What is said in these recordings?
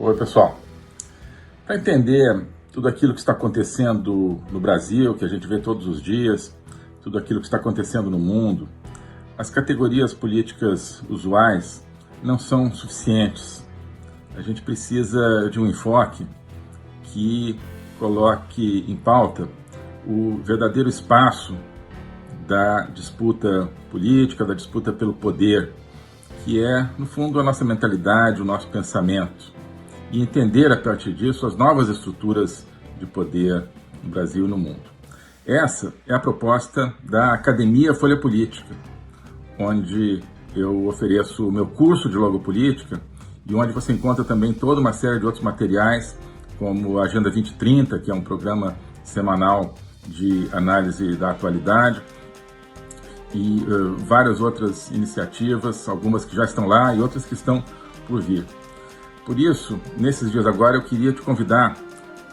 Oi, pessoal. Para entender tudo aquilo que está acontecendo no Brasil, que a gente vê todos os dias, tudo aquilo que está acontecendo no mundo, as categorias políticas usuais não são suficientes. A gente precisa de um enfoque que coloque em pauta o verdadeiro espaço da disputa política, da disputa pelo poder, que é, no fundo, a nossa mentalidade, o nosso pensamento, e entender a partir disso as novas estruturas de poder no Brasil e no mundo. Essa é a proposta da Academia Folha Política, onde eu ofereço o meu curso de Logopolítica e onde você encontra também toda uma série de outros materiais, como a Agenda 2030, que é um programa semanal de análise da atualidade, e várias outras iniciativas, algumas que já estão lá e outras que estão por vir. Por isso, nesses dias agora, eu queria te convidar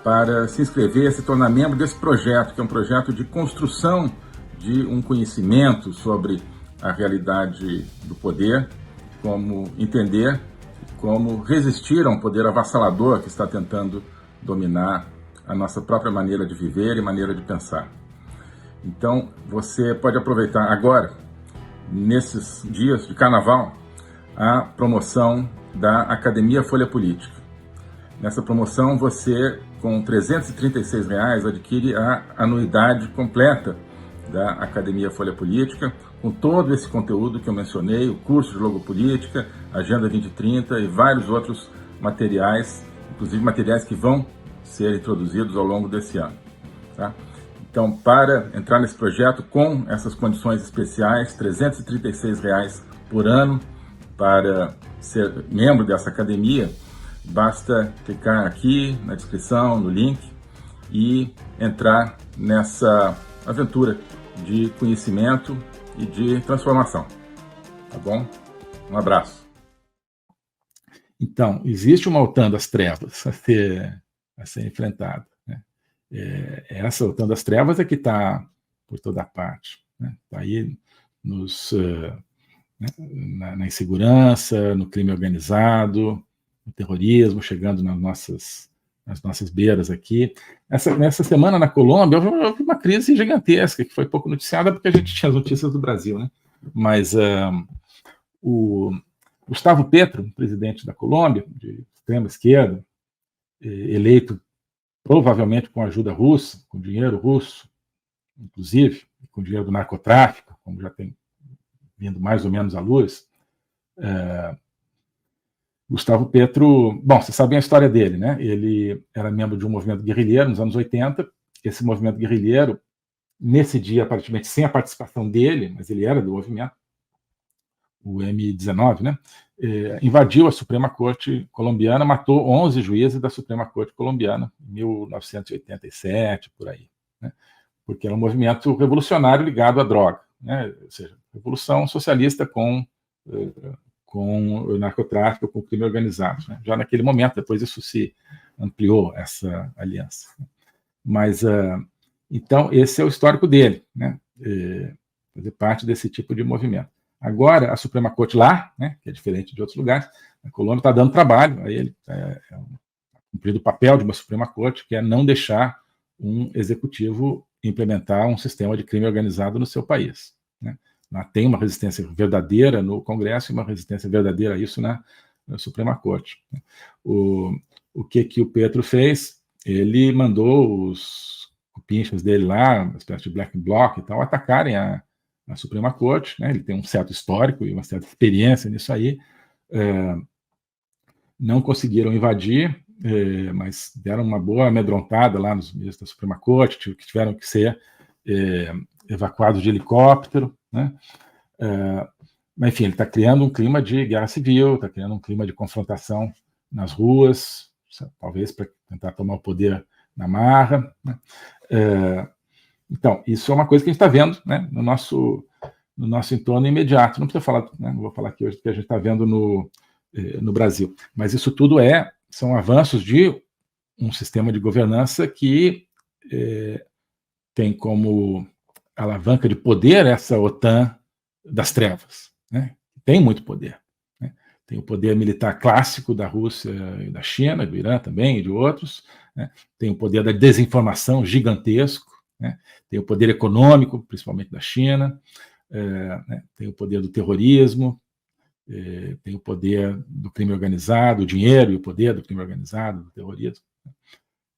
para se inscrever, se tornar membro desse projeto, que é um projeto de construção de um conhecimento sobre a realidade do poder, como entender, como resistir a um poder avassalador que está tentando dominar a nossa própria maneira de viver e maneira de pensar. Então, você pode aproveitar agora, nesses dias de carnaval, a promoção da Academia Folha Política. Nessa promoção, você, com R$ 336, adquire a anuidade completa da Academia Folha Política, com todo esse conteúdo que eu mencionei, o curso de Logopolítica, Agenda 2030 e vários outros materiais, inclusive materiais que vão ser introduzidos ao longo desse ano. Tá? Então, para entrar nesse projeto com essas condições especiais, R$ 336 por ano, para ser membro dessa academia, basta clicar aqui na descrição, no link, e entrar nessa aventura de conhecimento e de transformação. Tá bom? Um abraço. Então, existe uma OTAN das trevas a ser enfrentada, né? Essa OTAN das trevas é que está por toda parte, né? Está aí na insegurança, no crime organizado, no terrorismo, chegando nas nossas beiras aqui. Nessa semana na Colômbia, houve uma crise gigantesca, que foi pouco noticiada porque a gente tinha as notícias do Brasil, né? Mas o Gustavo Petro, presidente da Colômbia, de extrema esquerda, eleito provavelmente com ajuda russa, com dinheiro russo, inclusive, com dinheiro do narcotráfico, como já tem vindo mais ou menos à luz. Gustavo Petro, bom, vocês sabem a história dele, né? Ele era membro de um movimento guerrilheiro nos anos 80. Esse movimento guerrilheiro, nesse dia, aparentemente sem a participação dele, mas ele era do movimento, o M19, né? Invadiu a Suprema Corte colombiana, matou 11 juízes da Suprema Corte colombiana, em 1987, por aí, né? Porque era um movimento revolucionário ligado à droga, né? Ou seja, revolução socialista com o narcotráfico, com o crime organizado, né? Já naquele momento, depois isso se ampliou, essa aliança. Mas, então, esse é o histórico dele, né? Fazer parte desse tipo de movimento. Agora, a Suprema Corte lá, né, que é diferente de outros lugares, a Colômbia está dando trabalho a ele, cumprido o papel de uma Suprema Corte, que é não deixar um executivo implementar um sistema de crime organizado no seu país, né? Tem uma resistência verdadeira no Congresso e uma resistência verdadeira a isso na Suprema Corte. O que o Petro fez? Ele mandou os cupinchas dele lá, uma espécie de black bloc e tal, atacarem a Suprema Corte, né? Ele tem um certo histórico e uma certa experiência nisso aí. Não conseguiram invadir, mas deram uma boa amedrontada lá nos ministros da Suprema Corte, que tiveram que ser evacuados de helicóptero, né? Mas, enfim, ele está criando um clima de guerra civil, está criando um clima de confrontação nas ruas, talvez para tentar tomar o poder na marra, né? Então, isso é uma coisa que a gente está vendo, né, no nosso entorno imediato. Não precisa falar, né, não vou falar aqui hoje do que a gente está vendo no Brasil, mas isso tudo são avanços de um sistema de governança que tem como alavanca de poder essa OTAN das trevas, né? Tem muito poder, né? tem o poder militar clássico da Rússia e da China, do Irã também, e de outros, né? Tem o poder da desinformação gigantesco, né? Tem o poder econômico, principalmente da China, né? Tem o poder do terrorismo, tem o poder do crime organizado, o dinheiro e o poder do crime organizado, do terrorismo.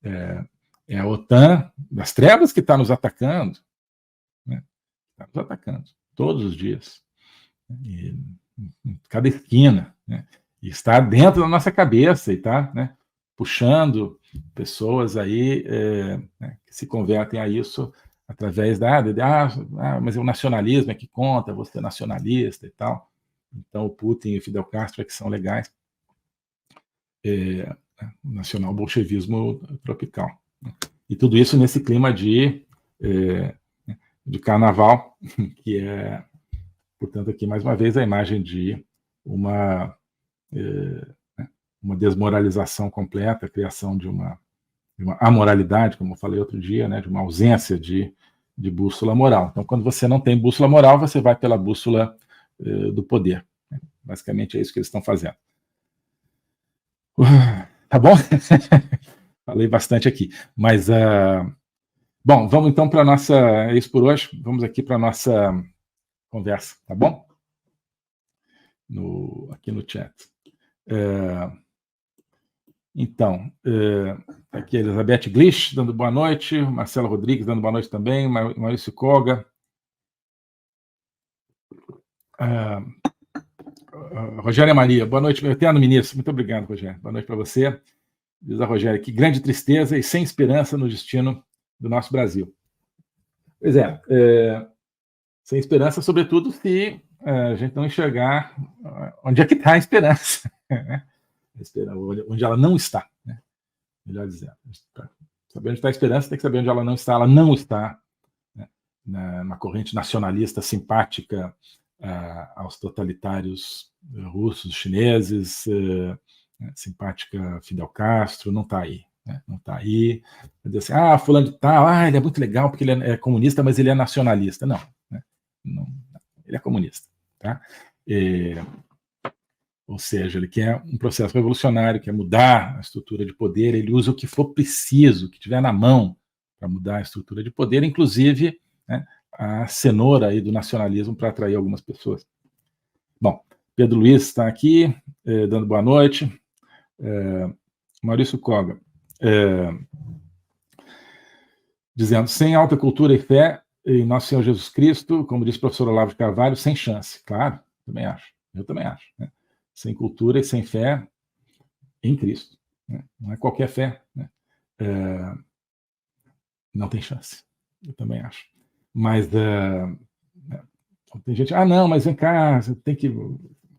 É a OTAN das trevas que está nos atacando, né? Está nos atacando todos os dias, e, em cada esquina, né? E está dentro da nossa cabeça e está, né, puxando pessoas aí né, que se convertem a isso através mas o nacionalismo é que conta, você é nacionalista e tal. Então o Putin e o Fidel Castro é que são legais. O nacional-bolchevismo tropical. E tudo isso nesse clima de carnaval, que é, portanto, aqui mais uma vez a imagem de uma desmoralização completa, a criação de uma amoralidade, como eu falei outro dia, né, de uma ausência de bússola moral. Então, quando você não tem bússola moral, você vai pela bússola do poder. Basicamente é isso que eles estão fazendo. Tá bom? Falei bastante aqui. Mas, bom, vamos então para a nossa... É isso por hoje. Vamos aqui para a nossa conversa, tá bom? Aqui no chat. Então, aqui a Elizabeth Glitch dando boa noite, Marcelo Rodrigues dando boa noite também, Maurício Koga, Rogéria Maria, boa noite, meu eterno ministro. Muito obrigado, Rogério. Boa noite para você. Diz a Rogéria, que grande tristeza e sem esperança no destino do nosso Brasil. Pois sem esperança, sobretudo, se a gente não enxergar onde é que está a esperança, né? Onde ela não está, né? Melhor dizendo. Para saber onde está a esperança, tem que saber onde ela não está. Ela não está, né, na corrente nacionalista simpática aos totalitários russos, chineses, simpática Fidel Castro, não está aí. Né? Não está aí. Dizer assim, fulano de tal, ele é muito legal porque ele é comunista, mas ele é nacionalista. Não, né? Não, ele é comunista. Tá? Ou seja, ele quer um processo revolucionário, quer mudar a estrutura de poder, ele usa o que for preciso, o que tiver na mão para mudar a estrutura de poder, inclusive, né, a cenoura aí do nacionalismo para atrair algumas pessoas. Bom, Pedro Luiz está aqui, dando boa noite. Maurício Koga, dizendo, sem alta cultura e fé em Nosso Senhor Jesus Cristo, como disse o professor Olavo de Carvalho, sem chance. Claro, também acho. Eu também acho. Né? Sem cultura e sem fé em Cristo. Né? Não é qualquer fé. Né? Não tem chance. Eu também acho. Mas tem gente, não, mas vem cá, você tem que...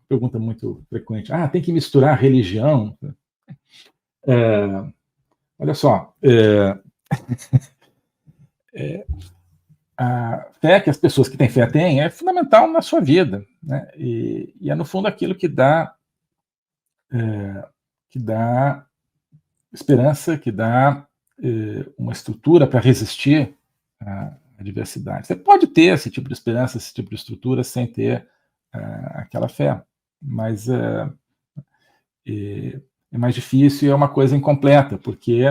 Pergunta muito frequente. Tem que misturar religião. Olha só, a fé que as pessoas que têm fé têm é fundamental na sua vida, né? E é, no fundo, aquilo que dá esperança, que dá uma estrutura para resistir à adversidade. Você pode ter esse tipo de esperança, esse tipo de estrutura, sem ter aquela fé, mas é mais difícil e é uma coisa incompleta, porque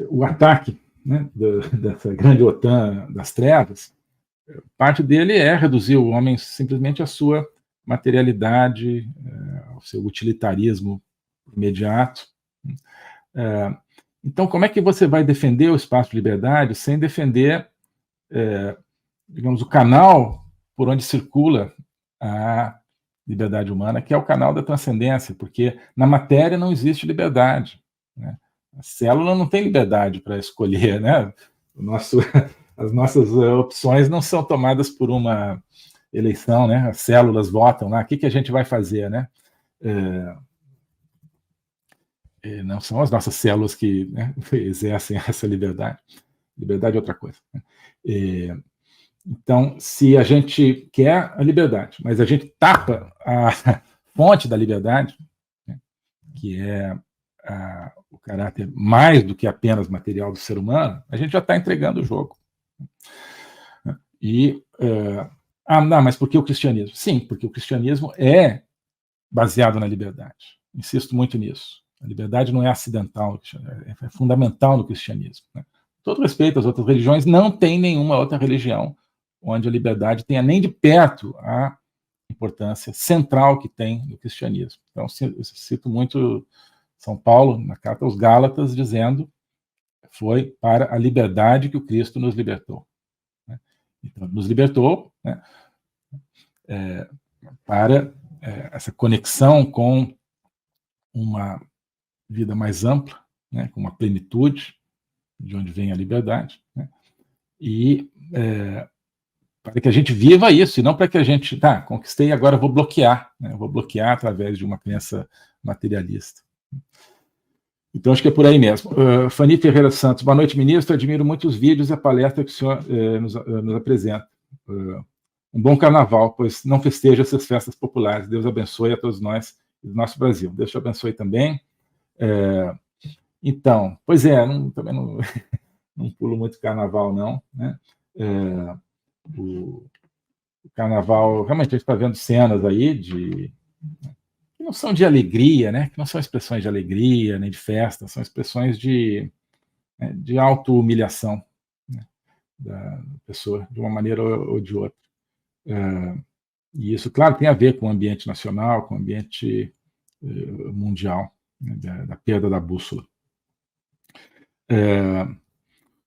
o ataque, né, dessa grande OTAN das trevas, parte dele é reduzir o homem simplesmente à sua materialidade, ao seu utilitarismo imediato. Então, como é que você vai defender o espaço de liberdade sem defender, digamos, o canal por onde circula a liberdade humana, que é o canal da transcendência, porque na matéria não existe liberdade, né? A célula não tem liberdade para escolher, né? As nossas opções não são tomadas por uma eleição, né? As células votam lá, o que a gente vai fazer, né? Não são as nossas células que, né, exercem essa liberdade. Liberdade é outra coisa. Né? Então, se a gente quer a liberdade, mas a gente tapa a fonte da liberdade, né, que é o caráter mais do que apenas material do ser humano, a gente já está entregando o jogo. E Não, mas por que o cristianismo? Sim, porque o cristianismo é baseado na liberdade. Insisto muito nisso. A liberdade não é acidental, é fundamental no cristianismo. Né? Todo respeito às outras religiões, não tem nenhuma outra religião onde a liberdade tenha nem de perto a importância central que tem no cristianismo. Então, eu cito muito São Paulo, na carta aos Gálatas, dizendo foi para a liberdade que o Cristo nos libertou. Né? Então, nos libertou, né, para essa conexão com uma vida mais ampla, né, com uma plenitude, de onde vem a liberdade, né, e para que a gente viva isso, e não para que a gente, conquistei, agora vou bloquear, né, vou bloquear através de uma crença materialista. Então, acho que é por aí mesmo. Fanny Ferreira Santos, boa noite, ministro. Admiro muito os vídeos e a palestra que o senhor nos apresenta. Um bom carnaval, pois não festeja essas festas populares. Deus abençoe a todos nós e do nosso Brasil. Deus te abençoe também. Então, pois é, também não pulo muito carnaval, não. Né? O carnaval, realmente a gente está vendo cenas aí que não são de alegria, né? Que não são expressões de alegria, nem de festa, são expressões de auto-humilhação, né, da pessoa, de uma maneira ou de outra. E isso, claro, tem a ver com o ambiente nacional, com o ambiente mundial, né, da perda da bússola.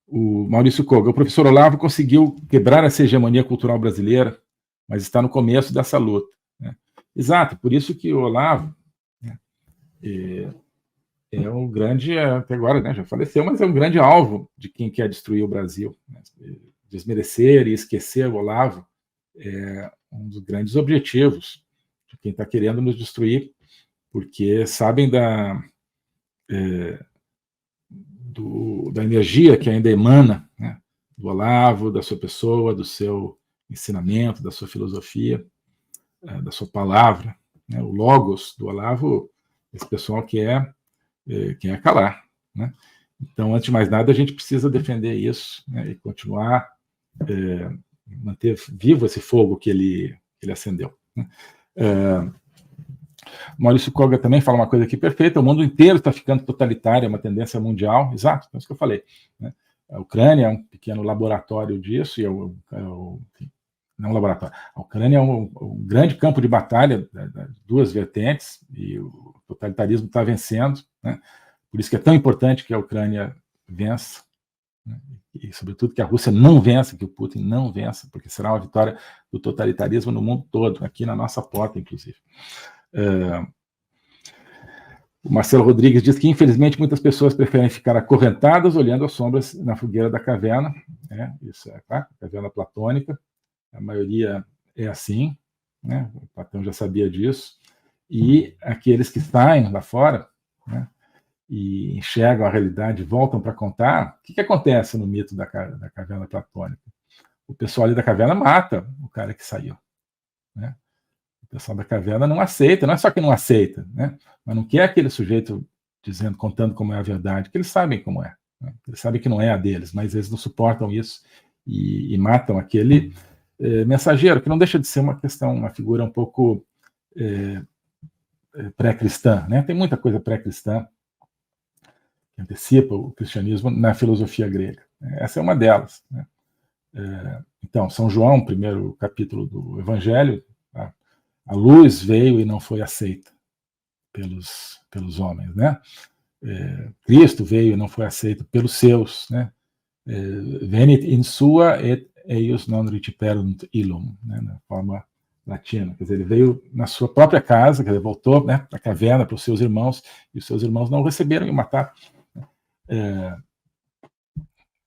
O Maurício Koga, o professor Olavo conseguiu quebrar essa hegemonia cultural brasileira, mas está no começo dessa luta. Né? Exato, por isso que o Olavo, né, é um grande, até agora, né, já faleceu, mas é um grande alvo de quem quer destruir o Brasil. Né? Desmerecer e esquecer o Olavo é um dos grandes objetivos de quem está querendo nos destruir, porque sabem da energia que ainda emana, né, do Olavo, da sua pessoa, do seu ensinamento, da sua filosofia, da sua palavra. Né, o logos do Olavo, esse pessoal quer calar. Né? Então, antes de mais nada, a gente precisa defender isso, né, e continuar, manter vivo esse fogo que ele acendeu. Né? Maurício Koga também fala uma coisa aqui perfeita: o mundo inteiro está ficando totalitário, é uma tendência mundial. Exato, é isso que eu falei. Né? A Ucrânia é um pequeno laboratório disso, e não laboratório. A Ucrânia é um grande campo de batalha, duas vertentes, e o totalitarismo está vencendo. Né? Por isso que é tão importante que a Ucrânia vença, né? E, sobretudo, que a Rússia não vença, que o Putin não vença, porque será uma vitória do totalitarismo no mundo todo, aqui na nossa porta, inclusive. O Marcelo Rodrigues diz que, infelizmente, muitas pessoas preferem ficar acorrentadas olhando as sombras na fogueira da caverna. Isso é, tá? Caverna platônica. A maioria é assim, né? O Platão já sabia disso. E aqueles que saem lá fora, né, e enxergam a realidade, voltam para contar, o que acontece no mito da caverna platônica? O pessoal ali da caverna mata o cara que saiu. Né? O pessoal da caverna não aceita, não é só que não aceita, né? Mas não quer aquele sujeito contando como é a verdade, que eles sabem como é. Né? Eles sabem que não é a deles, mas eles não suportam isso e matam aquele mensageiro, que não deixa de ser uma figura um pouco pré-cristã. Né? Tem muita coisa pré-cristã que antecipa o cristianismo na filosofia grega. Essa é uma delas. Né? Então, São João, primeiro capítulo do Evangelho, a luz veio e não foi aceita pelos homens. Né? Cristo veio e não foi aceito pelos seus. Né? Venit in sua et eius non reciperunt illum, né? Na forma latina. Quer dizer, ele veio na sua própria casa, quer dizer, voltou, né, da caverna para os seus irmãos, e os seus irmãos não o receberam e o mataram.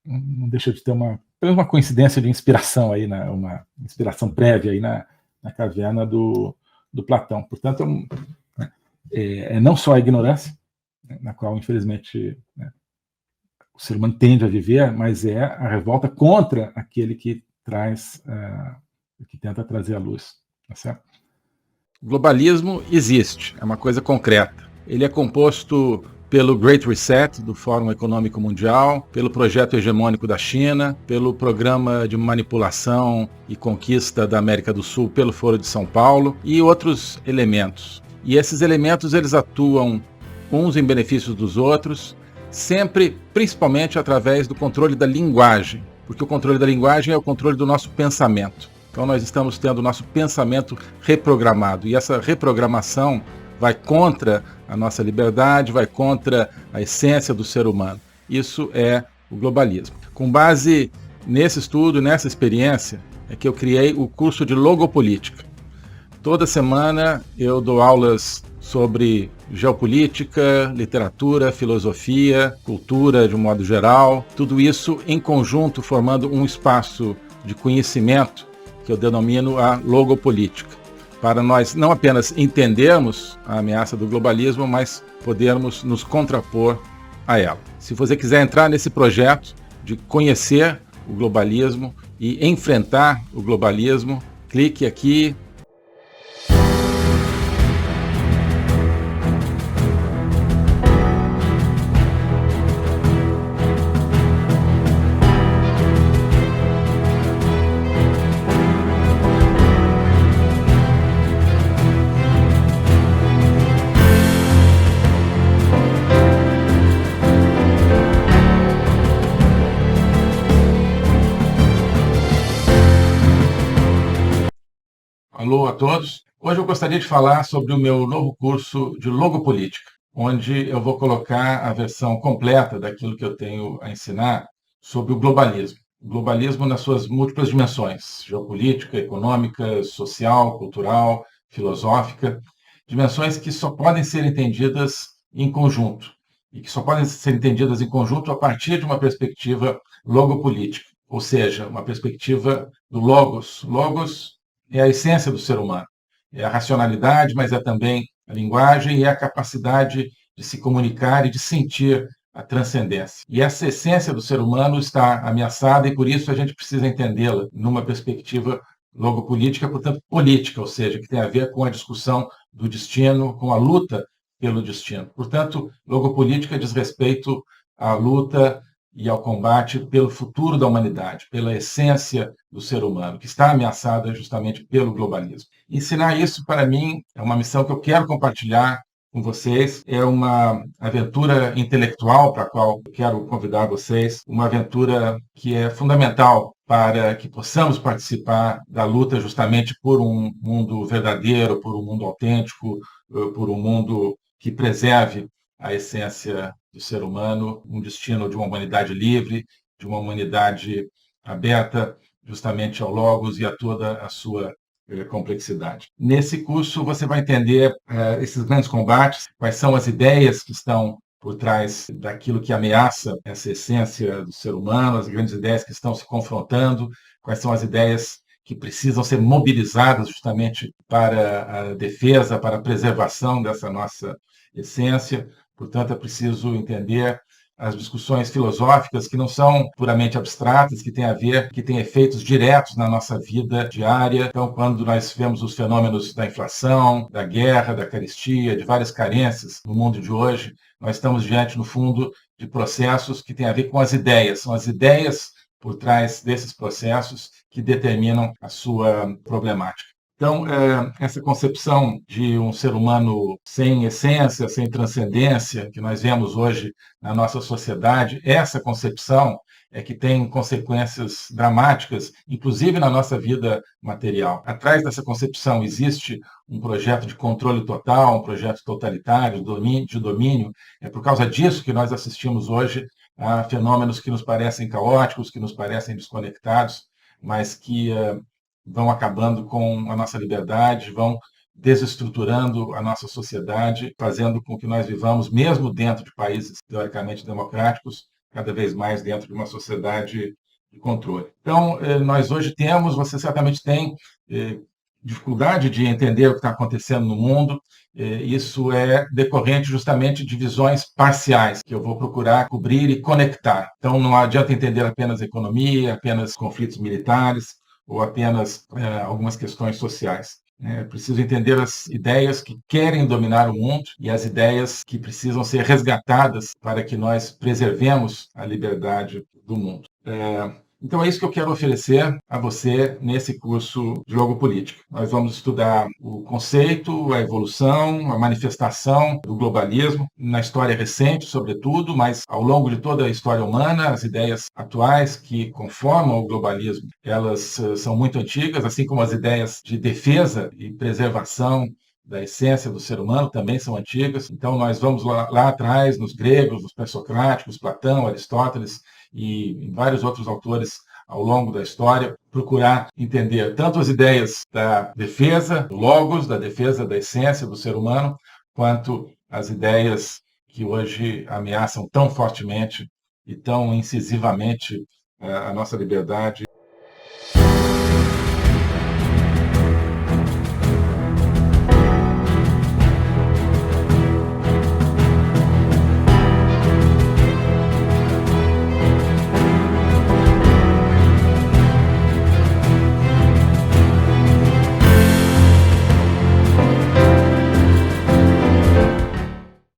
Não deixa de ter uma coincidência de inspiração aí, uma inspiração prévia aí na caverna do Platão. Portanto, não só a ignorância, né, na qual, infelizmente, né, o ser humano tende a viver, mas é a revolta contra aquele que que tenta trazer a luz. Tá certo? O globalismo existe, é uma coisa concreta. Ele é composto pelo Great Reset do Fórum Econômico Mundial, pelo projeto hegemônico da China, pelo programa de manipulação e conquista da América do Sul pelo Foro de São Paulo e outros elementos. E esses elementos eles atuam uns em benefício dos outros, sempre, principalmente através do controle da linguagem, porque o controle da linguagem é o controle do nosso pensamento. Então nós estamos tendo o nosso pensamento reprogramado, e essa reprogramação vai contra a nossa liberdade, vai contra a essência do ser humano. Isso é o globalismo. Com base nesse estudo, nessa experiência, é que eu criei o curso de Logopolítica. Toda semana eu dou aulas sobre geopolítica, literatura, filosofia, cultura de um modo geral, tudo isso em conjunto formando um espaço de conhecimento que eu denomino a logopolítica, para nós não apenas entendermos a ameaça do globalismo, mas podermos nos contrapor a ela. Se você quiser entrar nesse projeto de conhecer o globalismo e enfrentar o globalismo, clique aqui. Alô a todos. Hoje eu gostaria de falar sobre o meu novo curso de Logopolítica, onde eu vou colocar a versão completa daquilo que eu tenho a ensinar sobre o globalismo. O globalismo nas suas múltiplas dimensões: geopolítica, econômica, social, cultural, filosófica, dimensões que só podem ser entendidas em conjunto, e que só podem ser entendidas em conjunto a partir de uma perspectiva logopolítica, ou seja, uma perspectiva do logos. Logos é a essência do ser humano. É a racionalidade, mas é também a linguagem e a capacidade de se comunicar e de sentir a transcendência. E essa essência do ser humano está ameaçada e, por isso, a gente precisa entendê-la numa perspectiva logopolítica, portanto, política, ou seja, que tem a ver com a discussão do destino, com a luta pelo destino. Portanto, logopolítica diz respeito à luta e ao combate pelo futuro da humanidade, pela essência do ser humano, que está ameaçada justamente pelo globalismo. Ensinar isso, para mim, é uma missão que eu quero compartilhar com vocês, é uma aventura intelectual para a qual eu quero convidar vocês, uma aventura que é fundamental para que possamos participar da luta justamente por um mundo verdadeiro, por um mundo autêntico, por um mundo que preserve a essência do ser humano, um destino de uma humanidade livre, de uma humanidade aberta justamente ao logos e a toda a sua complexidade. Nesse curso você vai entender esses grandes combates, quais são as ideias que estão por trás daquilo que ameaça essa essência do ser humano, as grandes ideias que estão se confrontando, quais são as ideias que precisam ser mobilizadas justamente para a defesa, para a preservação dessa nossa essência. Portanto, é preciso entender as discussões filosóficas que não são puramente abstratas, que têm a ver, que têm efeitos diretos na nossa vida diária. Então, quando nós vemos os fenômenos da inflação, da guerra, da carestia, de várias carências no mundo de hoje, nós estamos diante, no fundo, de processos que têm a ver com as ideias. São as ideias por trás desses processos que determinam a sua problemática. Então, essa concepção de um ser humano sem essência, sem transcendência, que nós vemos hoje na nossa sociedade, essa concepção é que tem consequências dramáticas, inclusive na nossa vida material. Atrás dessa concepção existe um projeto de controle total, um projeto totalitário, de domínio. É por causa disso que nós assistimos hoje a fenômenos que nos parecem caóticos, que nos parecem desconectados, mas que vão acabando com a nossa liberdade, vão desestruturando a nossa sociedade, fazendo com que nós vivamos, mesmo dentro de países teoricamente democráticos, cada vez mais dentro de uma sociedade de controle. Então, nós hoje temos, você certamente tem, dificuldade de entender o que está acontecendo no mundo. Isso é decorrente justamente de visões parciais, que eu vou procurar cobrir e conectar. Então, não adianta entender apenas economia, apenas conflitos militares, ou apenas algumas questões sociais. É preciso entender as ideias que querem dominar o mundo e as ideias que precisam ser resgatadas para que nós preservemos a liberdade do mundo. Então é isso que eu quero oferecer a você nesse curso de Logopolítica. Nós vamos estudar o conceito, a evolução, a manifestação do globalismo, na história recente, sobretudo, mas ao longo de toda a história humana, as ideias atuais que conformam o globalismo, elas são muito antigas, assim como as ideias de defesa e preservação da essência do ser humano também são antigas. Então nós vamos lá atrás, nos gregos, nos pré-socráticos, Platão, Aristóteles, e vários outros autores ao longo da história, procurar entender tanto as ideias da defesa do logos, da defesa da essência do ser humano, quanto as ideias que hoje ameaçam tão fortemente e tão incisivamente a nossa liberdade